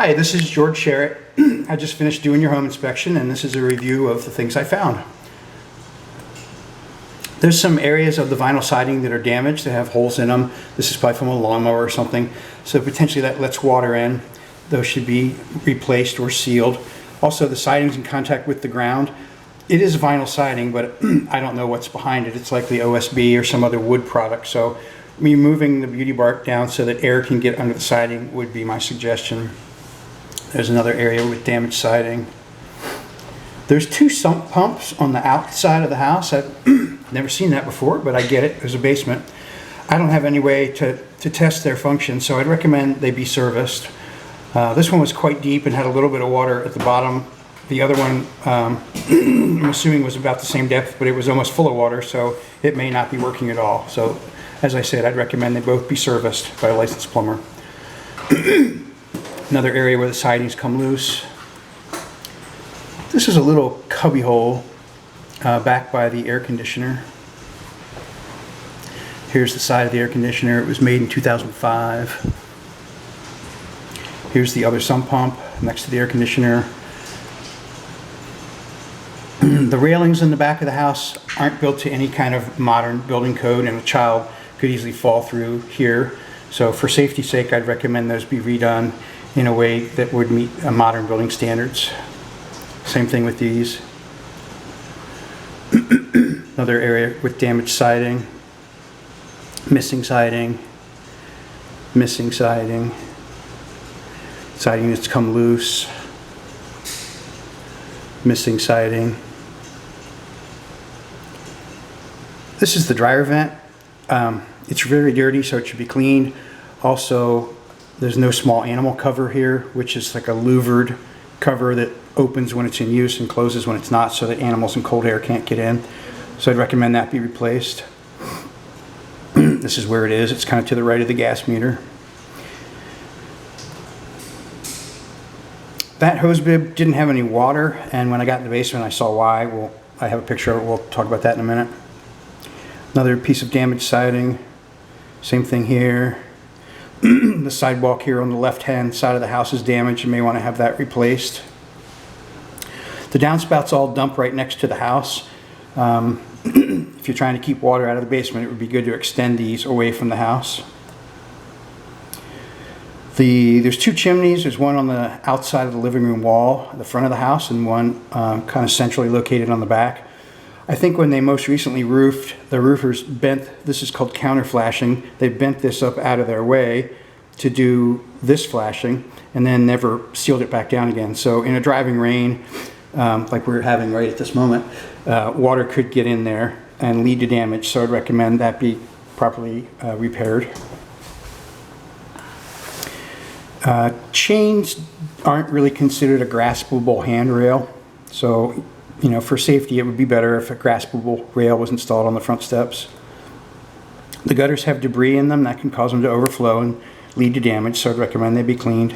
Hi, this is George Sherritt. I just finished doing your home inspection, and this is a review of the things I found. There's some areas of the vinyl siding that are damaged, that have holes in them. This is probably from a lawnmower or something, so potentially that lets water in. Those should be replaced or sealed. Also, the siding's in contact with the ground. It is vinyl siding, but I don't know what's behind it. It's likely OSB or some other wood product, so removing the beauty bark down so that air can get under the siding would be my suggestion. There's another area with damaged siding. There's two sump pumps on the outside of the house. I've never seen that before, but I get it. There's a basement. I don't have any way to test their function, so I'd recommend they be serviced. This one was quite deep and had a little bit of water at the bottom. The other one, I'm assuming, was about the same depth, but it was almost full of water, so it may not be working at all. So, as I said, I'd recommend they both be serviced by a licensed plumber. Another area where the sidings come loose. This is a little cubby hole back by the air conditioner. Here's the side of the air conditioner. It was made in 2005. Here's the other sump pump next to the air conditioner. The railings in the back of the house aren't built to any kind of modern building code, and a child could easily fall through here. So for safety's sake, I'd recommend those be redone in a way that would meet modern building standards. Same thing with these. Another area with damaged siding, missing siding, missing siding, siding that's come loose, missing siding. This is the dryer vent. It's very dirty, so it should be cleaned. Also, there's no small animal cover here, which is like a louvered cover that opens when it's in use and closes when it's not, so that animals and cold air can't get in. So I'd recommend that be replaced. This is where it is. It's kind of to the right of the gas meter. That hose bib didn't have any water, and when I got in the basement I saw why. Well, I have a picture of it. We'll talk about that in a minute. Another piece of damaged siding. Same thing here. The sidewalk here on the left-hand side of the house is damaged. You may want to have that replaced. The downspouts all dump right next to the house. If you're trying to keep water out of the basement, it would be good to extend these away from the house. There's two chimneys. There's one on the outside of the living room wall, the front of the house, and one kind of centrally located on the back. I think when they most recently roofed, the roofers bent, this is called counter flashing, they bent this up out of their way to do this flashing and then never sealed it back down again. So in a driving rain, like we're having right at this moment, water could get in there and lead to damage, so I'd recommend that be properly repaired. Chains aren't really considered a graspable handrail, so for safety it would be better if a graspable rail was installed on the front steps. The gutters have debris in them that can cause them to overflow and lead to damage, so I'd recommend they be cleaned.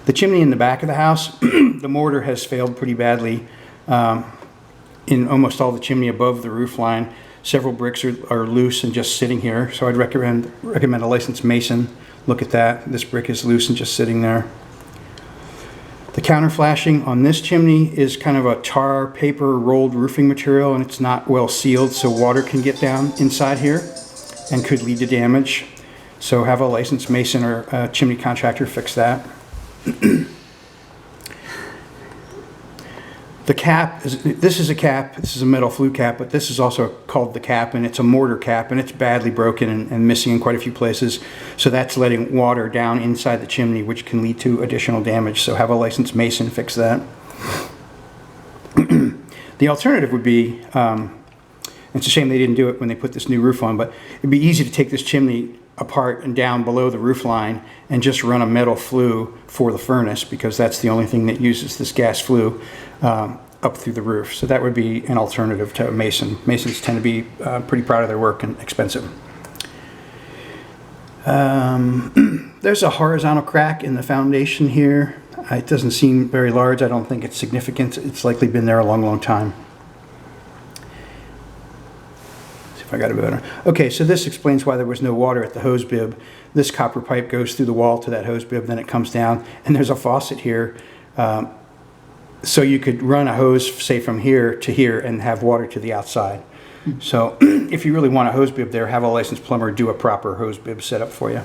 The chimney in the back of the house, the mortar has failed pretty badly in almost all the chimney above the roof line. Several bricks are loose and just sitting here, so I'd recommend a licensed mason look at that. This brick is loose and just sitting there. The counter flashing on this chimney is kind of a tar paper rolled roofing material, and it's not well sealed, so water can get down inside here and could lead to damage. So have a licensed mason or a chimney contractor fix that. The cap, this is a cap, this is a metal flue cap, but this is also called the cap, and it's a mortar cap, and it's badly broken and missing in quite a few places. So that's letting water down inside the chimney, which can lead to additional damage. So have a licensed mason fix that. The alternative would be, it's a shame they didn't do it when they put this new roof on, but it'd be easy to take this chimney apart and down below the roof line and just run a metal flue for the furnace, because that's the only thing that uses this gas flue up through the roof. So that would be an alternative to a mason. Masons tend to be pretty proud of their work and expensive. There's a horizontal crack in the foundation here. It doesn't seem very large. I don't think it's significant. It's likely been there a long, long time. See if I got it better. Okay, so this explains why there was no water at the hose bib. This copper pipe goes through the wall to that hose bib, then it comes down, and there's a faucet here. So you could run a hose, say, from here to here and have water to the outside. So if you really want a hose bib there, have a licensed plumber do a proper hose bib setup for you.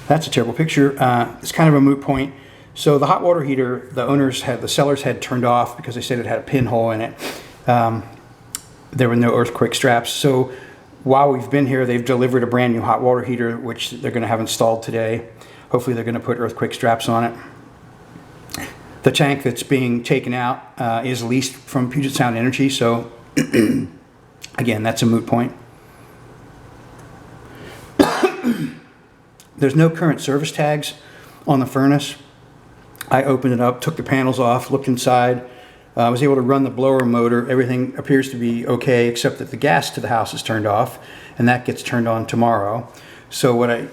That's a terrible picture. It's kind of a moot point. So the hot water heater, the sellers had turned off because they said it had a pinhole in it. There were no earthquake straps. So while we've been here, they've delivered a brand new hot water heater, which they're going to have installed today. Hopefully they're going to put earthquake straps on it. The tank that's being taken out is leased from Puget Sound Energy, so again, that's a moot point. There's no current service tags on the furnace. I opened it up, took the panels off, looked inside. I was able to run the blower motor. Everything appears to be okay, except that the gas to the house is turned off, and that gets turned on tomorrow. So what I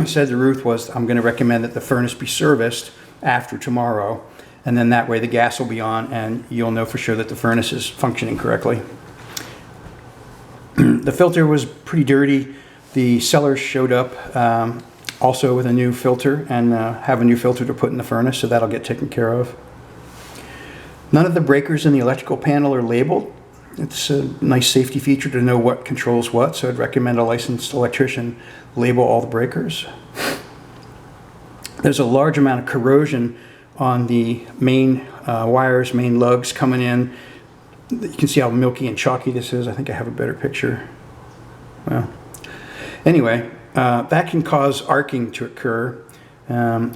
said to Ruth was, I'm going to recommend that the furnace be serviced after tomorrow, and then that way the gas will be on and you'll know for sure that the furnace is functioning correctly. The filter was pretty dirty. The sellers showed up also with a new filter and have a new filter to put in the furnace, so that'll get taken care of. None of the breakers in the electrical panel are labeled. It's a nice safety feature to know what controls what, so I'd recommend a licensed electrician label all the breakers. There's a large amount of corrosion on the main wires, main lugs coming in. You can see how milky and chalky this is. I think I have a better picture. Well, anyway, that can cause arcing to occur,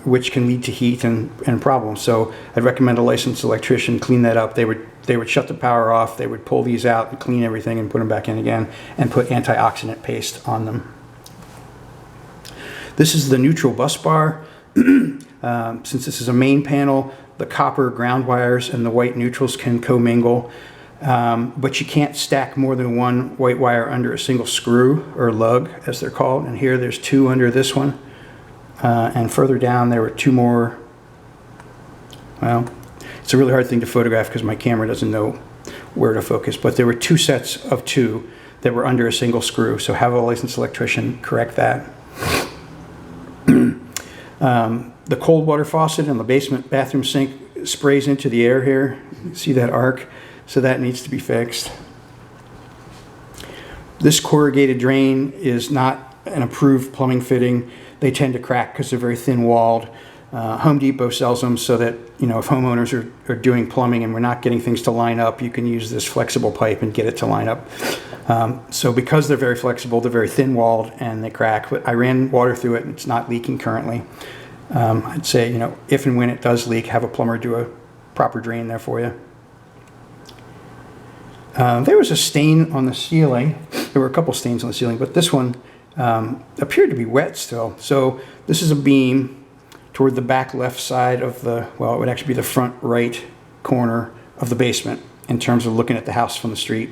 which can lead to heat and problems. So I'd recommend a licensed electrician clean that up. They would shut the power off, they would pull these out and clean everything and put them back in again and put antioxidant paste on them. This is the neutral bus bar. Since this is a main panel, the copper ground wires and the white neutrals can commingle, but you can't stack more than one white wire under a single screw or lug, as they're called. And here there's two under this one, and further down there were two more. Well, it's a really hard thing to photograph because my camera doesn't know where to focus, but there were two sets of two that were under a single screw, so have a licensed electrician correct that. The cold water faucet in the basement bathroom sink sprays into the air here. See that arc? So that needs to be fixed. This corrugated drain is not an approved plumbing fitting. They tend to crack because they're very thin walled. Home Depot sells them so that, you know, if homeowners are doing plumbing and we're not getting things to line up, you can use this flexible pipe and get it to line up. So because they're very flexible, they're very thin walled and they crack. But I ran water through it and it's not leaking currently. I'd say, you know, if and when it does leak, have a plumber do a proper drain there for you. There was a stain on the ceiling. There were a couple stains on the ceiling, but this one appeared to be wet still. So this is a beam toward the back left side of the, well, it would actually be the front right corner of the basement in terms of looking at the house from the street.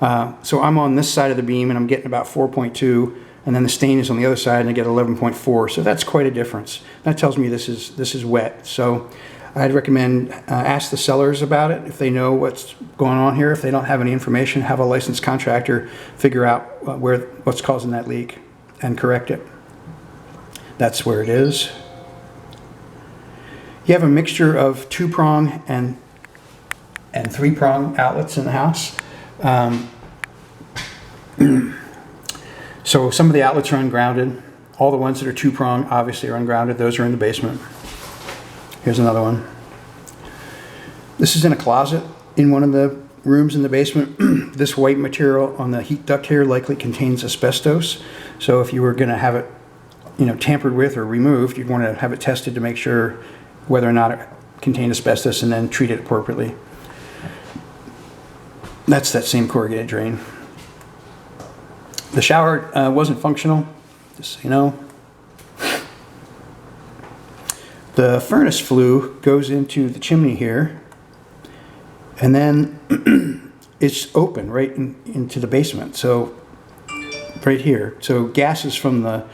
So I'm on this side of the beam and I'm getting about 4.2, and then the stain is on the other side and I get 11.4. So that's quite a difference. That tells me this is wet. So I'd recommend ask the sellers about it if they know what's going on here. If they don't have any information, have a licensed contractor figure out what's causing that leak and correct it. That's where it is. You have a mixture of 2-prong and 3-prong outlets in the house. So some of the outlets are ungrounded. All the ones that are 2-prong obviously are ungrounded. Those are in the basement. Here's another one. This is in a closet in one of the rooms in the basement. This white material on the heat duct here likely contains asbestos. So if you were going to have it, you know, tampered with or removed, you'd want to have it tested to make sure whether or not it contained asbestos and then treat it appropriately. That's that same corrugated drain. The shower wasn't functional, just so you know. The furnace flue goes into the chimney here, and then it's open right into the basement, so right here. So gases from the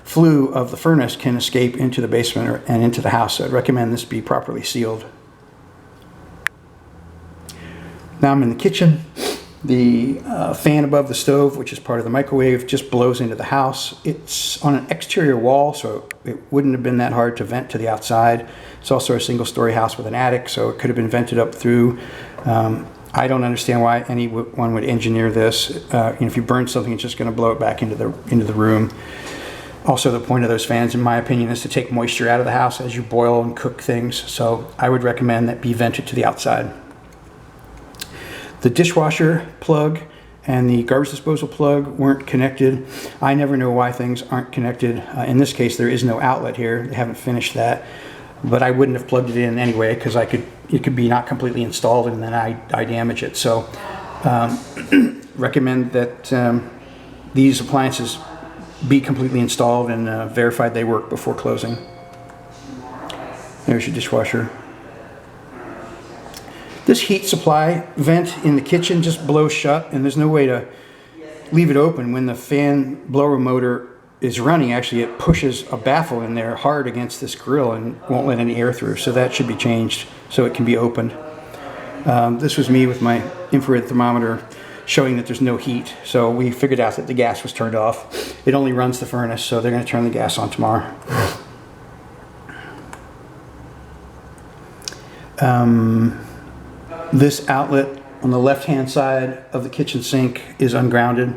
flue of the furnace can escape into the basement and into the house, so I'd recommend this be properly sealed. Now I'm in the kitchen. The fan above the stove, which is part of the microwave, just blows into the house. It's on an exterior wall, so it wouldn't have been that hard to vent to the outside. It's also a single-story house with an attic, so it could have been vented up through. I don't understand why anyone would engineer this. If you burn something, it's just going to blow it back into the room. Also, the point of those fans, in my opinion, is to take moisture out of the house as you boil and cook things. So I would recommend that be vented to the outside. The dishwasher plug and the garbage disposal plug weren't connected. I never know why things aren't connected. In this case, there is no outlet here. They haven't finished that. But I wouldn't have plugged it in anyway because it could be not completely installed and then I damage it. So recommend that these appliances be completely installed and verified they work before closing. There's your dishwasher. This heat supply vent in the kitchen just blows shut, and there's no way to leave it open. When the fan blower motor is running, actually it pushes a baffle in there hard against this grill and won't let any air through, so that should be changed so it can be opened. This was me with my infrared thermometer showing that there's no heat, so we figured out that the gas was turned off. It only runs the furnace, so they're going to turn the gas on tomorrow. This outlet on the left-hand side of the kitchen sink is ungrounded.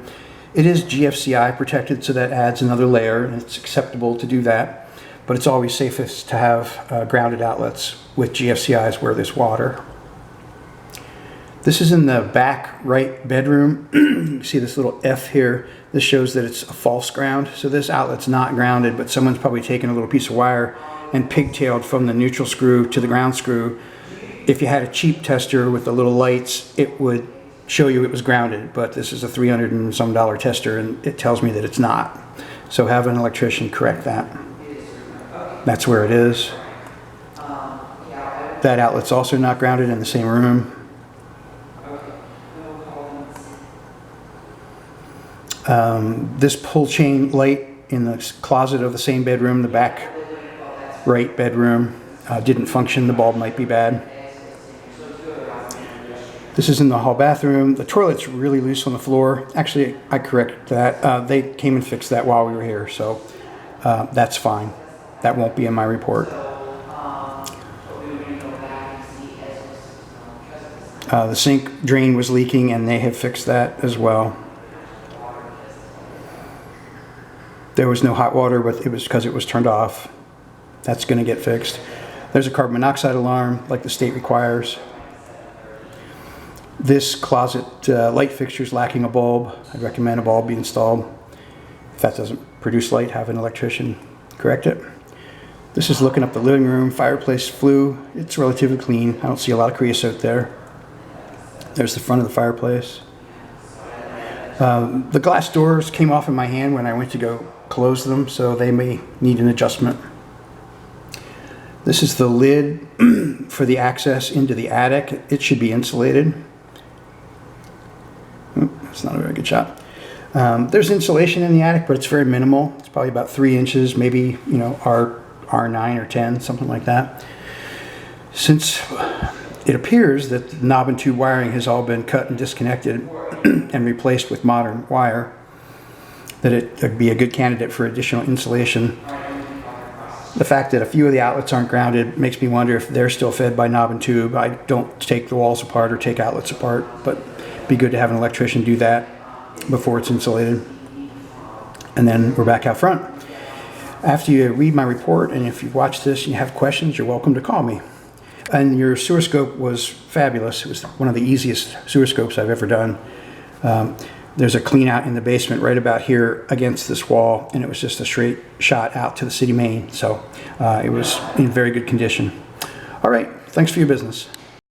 It is GFCI protected, so that adds another layer, and it's acceptable to do that. But it's always safest to have grounded outlets with GFCIs where there's water. This is in the back right bedroom. You see this little F here. This shows that it's a false ground. So this outlet's not grounded, but someone's probably taken a little piece of wire and pigtailed from the neutral screw to the ground screw. If you had a cheap tester with the little lights, it would show you it was grounded, but this is a $300 and some tester, and it tells me that it's not. So have an electrician correct that. That's where it is. That outlet's also not grounded in the same room. This pull chain light in the closet of the same bedroom, the back right bedroom, didn't function. The bulb might be bad. This is in the hall bathroom. The toilet's really loose on the floor. Actually, I correct that. They came and fixed that while we were here, so that's fine. That won't be in my report. The sink drain was leaking, and they have fixed that as well. There was no hot water, but it was because it was turned off. That's going to get fixed. There's a carbon monoxide alarm, like the state requires. This closet light fixture is lacking a bulb. I'd recommend a bulb be installed. If that doesn't produce light, have an electrician correct it. This is looking up the living room. Fireplace flue. It's relatively clean. I don't see a lot of creosote there. There's the front of the fireplace. The glass doors came off in my hand when I went to go close them, so they may need an adjustment. This is the lid for the access into the attic. It should be insulated. That's not a very good shot. There's insulation in the attic, but it's very minimal. It's probably about 3 inches, maybe, R9 or 10, something like that. Since it appears that the knob and tube wiring has all been cut and disconnected and replaced with modern wire, that it would be a good candidate for additional insulation. The fact that a few of the outlets aren't grounded makes me wonder if they're still fed by knob and tube. I don't take the walls apart or take outlets apart, but it'd be good to have an electrician do that before it's insulated. And then we're back out front. After you read my report, and if you watch this and you have questions, you're welcome to call me. And your sewer scope was fabulous. It was one of the easiest sewer scopes I've ever done. There's a clean out in the basement right about here against this wall, and it was just a straight shot out to the city main. So it was in very good condition. All right, thanks for your business.